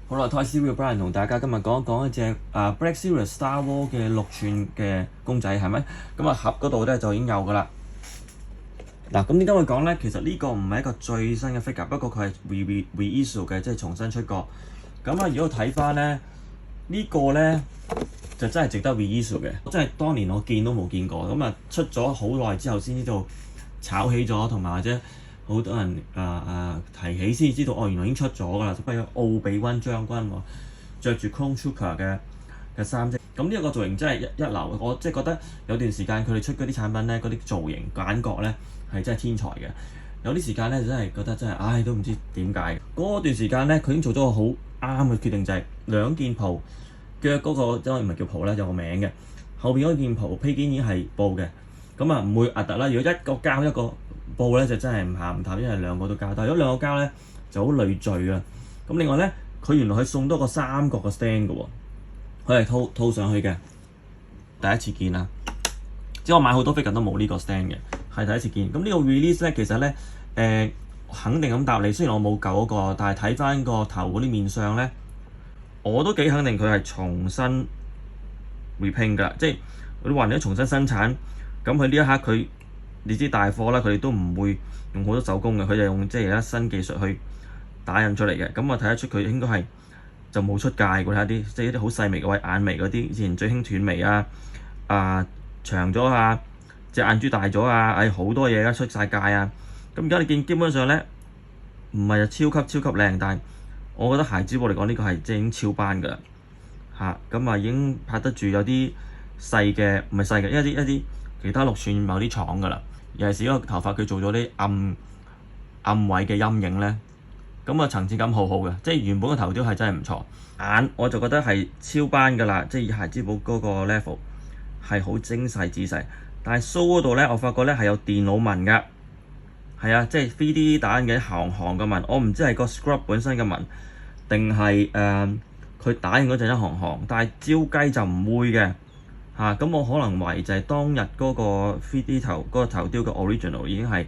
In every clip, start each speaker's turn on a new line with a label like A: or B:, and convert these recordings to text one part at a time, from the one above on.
A: 好啦，Toy Story Brian 同大家今日講一講一隻Black Series Star Wars 嘅6寸嘅公仔係咪？咁盒嗰度咧就已經有㗎啦。嗱，咁點解會講咧？其實呢個唔係一個最新嘅 figure，不過佢係 reissue 嘅，即係重新出過。咁如果睇翻咧，呢個咧就真係值得 reissue 嘅，真係當年我見都冇見過。出咗好耐之後先知道炒起咗，同埋或者好多人提起先知道，原來已經出咗㗎啦。不過奧比溫將軍喎，著住 Clone Trooper 嘅衫啫。咁呢一個造型真係一流，我即係覺得有段時間佢哋出嗰啲產品咧，嗰啲造型感覺咧係真係天才嘅。有啲時間咧真係覺得真係，都唔知點解。嗰段時間咧，佢已經做咗個好啱嘅決定，就係兩件袍腳嗰個，即係唔係叫袍咧，有個名嘅。後邊嗰件袍披肩已經係布嘅，唔會核突啦。如果一個膠一個布咧，就真係唔鹹唔淡，因為兩個都膠。但係如果兩個膠咧，就好累贅啊。咁另外咧，佢原來佢送多個三角嘅 stand 嘅喎，佢係套上去嘅。第一次見啦，即係我買好多 figure 都冇呢個 stand 嘅，係第一次見。咁呢個 release 咧，其實咧肯定咁答你。雖然我冇舊嗰個，但係睇翻個頭嗰啲面相咧，我都幾肯定佢係重新 repaint 㗎，即係嗰啲話你重新生產。咁佢呢一刻佢，你知大貨啦，佢哋都唔會用好多手工嘅，佢就用即係而家新技術去打印出嚟嘅。咁我睇得出佢應該係就冇出界㗎，睇下啲即係一啲好細微嘅位，眼眉嗰啲以前最興斷眉長咗啊，隻眼珠大咗啊，好多嘢而家出晒界啊。咁而家你見基本上咧唔係超級靚，但係我覺得孩之寶嚟講呢個係即係已經超班㗎啦嚇。已經拍得住有啲細嘅，唔係細嘅，一啲其他6寸某啲廠㗎啦。尤其是嗰個頭髮佢做咗啲暗位嘅陰影咧，層次感好好嘅，即係原本個頭雕係真係唔錯。眼我就覺得係超班㗎啦，即係以孩之寶嗰個 level 係好精細仔細。但係 show 嗰度咧，我發覺咧係有電腦紋㗎，係啊，即係 3D 打印嘅行嘅紋。我唔知係個 scrub 本身嘅紋，定係佢打印嗰陣一行，但係照計就唔會嘅咁我可能懷疑就係當日嗰個 3D 嗰個頭雕嘅 original 已經係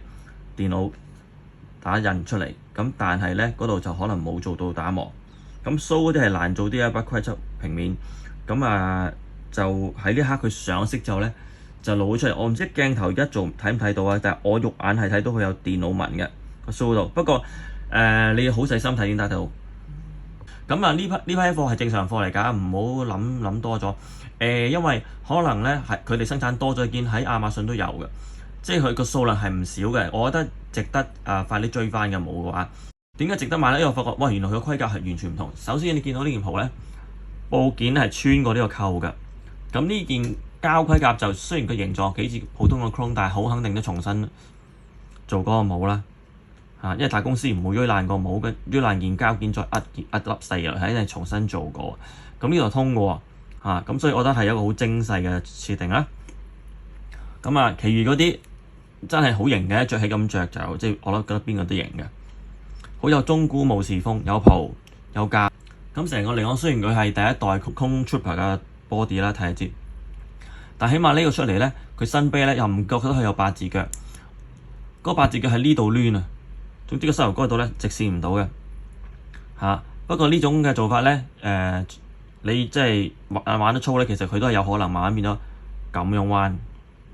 A: 電腦打印出嚟，但係咧嗰度就可能冇做到打磨。show 嗰啲係難做啲啊，不規則平面。就喺呢刻佢上色之後咧，就露咗出嚟。我唔知鏡頭而家做睇唔睇到啊，但係我肉眼係睇到佢有電腦紋嘅個 show 度。不過你要好細心睇先睇到。呢批貨係正常貨嚟㗎，唔好諗多咗。因為可能咧係佢哋生產多咗件喺亞馬遜都有嘅，即係佢個數量係唔少嘅。我覺得值得快啲追翻嘅。冇嘅話，點解值得買咧？因為我發覺原來佢個規格係完全唔同。首先你見到呢件袍咧，布件係穿過呢個扣㗎。呢件膠盔甲就雖然個形狀幾似普通嘅 Clone， 但係好肯定都重新做嗰個帽啦。因為大公司唔會鋥爛個帽嘅，鋥爛件膠件再一粒細落，係因為重新做過。呢度通嘅喎，所以我覺得係一個好精細嘅設定啦。其餘嗰啲真係好型嘅，着起咁着就即係我覺得邊個都型嘅，好有中古武士風，有袍有甲。成個嚟講，雖然佢係第一代 Clone Trooper 嘅 body 啦，睇下知，但起碼呢個出嚟咧，佢身啤咧又唔覺得佢有八字腳，嗰八字腳喺呢度攣啊。總之個膝頭哥度咧直線唔到嘅不過呢種嘅做法咧，你即係玩得粗咧，其實佢都係有可能慢慢變咗咁樣彎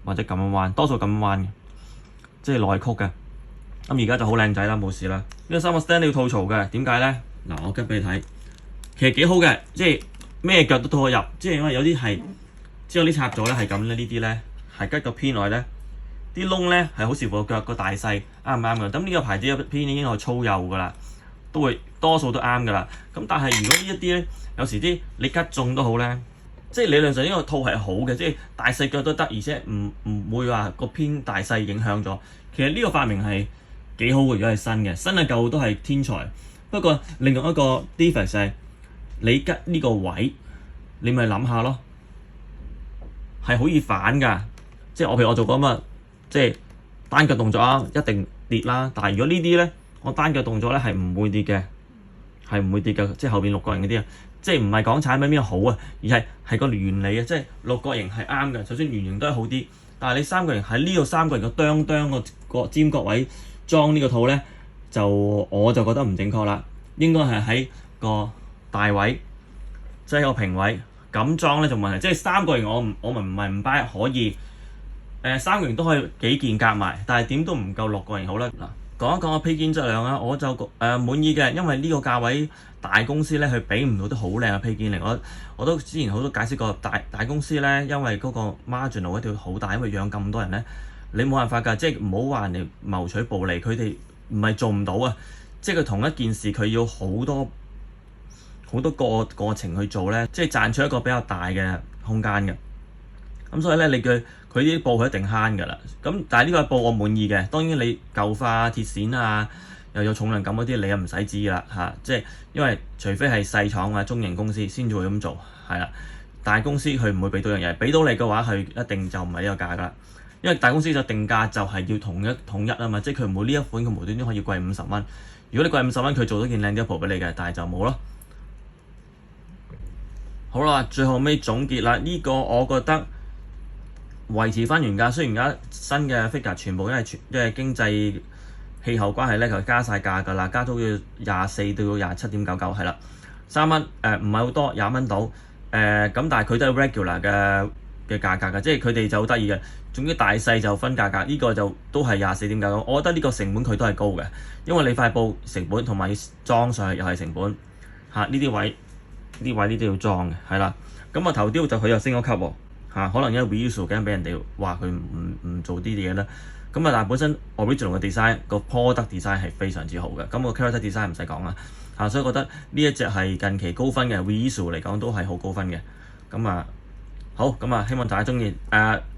A: 或者咁樣彎，多數咁樣彎嘅，即係內曲嘅。而家就好靚仔啦，冇事啦。呢個三個 stand 你要吐槽嘅，點解咧？嗱，我吉俾你睇，其實幾好嘅，即係咩腳都套得入，即係因為有啲係之後啲插座咧係咁咧，呢啲咧係吉個偏內咧。啲窿咧係好視乎個腳個大細啱唔啱嘅。呢個牌子嘅偏已經係粗幼㗎啦，都會多數都啱㗎啦。但係如果呢一啲咧，有時啲你吉中都好咧，即係理論上呢個套係好嘅，即係大細腳都得，而且唔會話個偏大細影響咗。其實呢個發明係幾好嘅，如果係新嘅，新嘅舊都係天才。不過另外一個 defect 係你吉呢個位，你咪諗下咯，係好易反㗎。即係譬如我做過乜？即係單腳動作一定跌啦。但係如果呢啲咧，我單腳動作咧係唔會跌嘅，係唔會跌嘅。即係後邊六角形嗰啲即係唔係講產品邊個好啊，而係個原理啊。即係六角形係啱嘅，就算圓形都係好啲。但係你三角形喺呢個三角形嘅哚個尖角位裝呢個套咧，我就覺得唔正確啦。應該係喺個大位，即係個平位，咁裝咧就冇問題。即係3個型我唔係唔 buy 可以，3個型都可以幾件夾埋，但係點都唔夠6個型好啦。嗱，講一講個披肩質量啊，我就滿意嘅，因為呢個價位大公司咧佢俾唔到啲好靚嘅披肩嚟。我都之前好多解釋過，大公司咧因為嗰個 margin 一定要好大，因為養咁多人咧，你冇辦法㗎，即係唔好話人哋謀取暴利，佢哋唔係做唔到啊，即係佢同一件事佢要好多過程去做咧，即係賺取一個比較大嘅空間嘅。咁所以咧，佢啲布佢一定慳㗎啦。咁但係呢個布我滿意嘅。當然你舊化鐵線啊，又有重量感嗰啲，你又唔使知㗎啦嚇。即係因為除非係細廠或者中型公司先至會咁做，係啦。大公司佢唔會俾到樣嘢，俾到你嘅話，佢一定就唔係呢個價㗎啦。因為大公司就定價就係要統一啊嘛，即係佢唔會呢一款佢無端端可以貴50蚊。如果你貴50蚊，佢做咗件靚啲嘅布俾你嘅，但係就冇咯。好啦，最後尾總結啦，呢個我覺得維持翻原價，雖然而家新嘅 figure 全部因為經濟氣候關係咧，就加晒價㗎啦，加到要24到27.99係啦，3蚊唔係好多，20蚊到咁，但係佢都係 regular 嘅價格㗎，即係佢哋就好得意嘅，總之大細就分價格，呢個就都係24.99，我覺得呢個成本佢都係高嘅，因為你塊布成本同埋要裝上去又係成本嚇，呢啲位呢啲要裝嘅係啦，咁頭雕就佢又升咗級喎。可能因為 reuse 驚俾人哋話佢唔做啲嘢啦，咁但係本身 original 嘅 design 個 product design 係非常之好嘅，咁個 character design 唔使講啦，所以覺得呢一隻係近期高分嘅 reuse 嚟講都係好高分嘅，好，希望大家中意，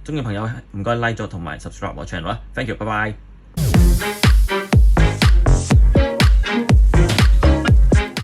A: 中意朋友唔該 like 咗同埋 subscribe 我 channel 啦 ，thank you，拜拜。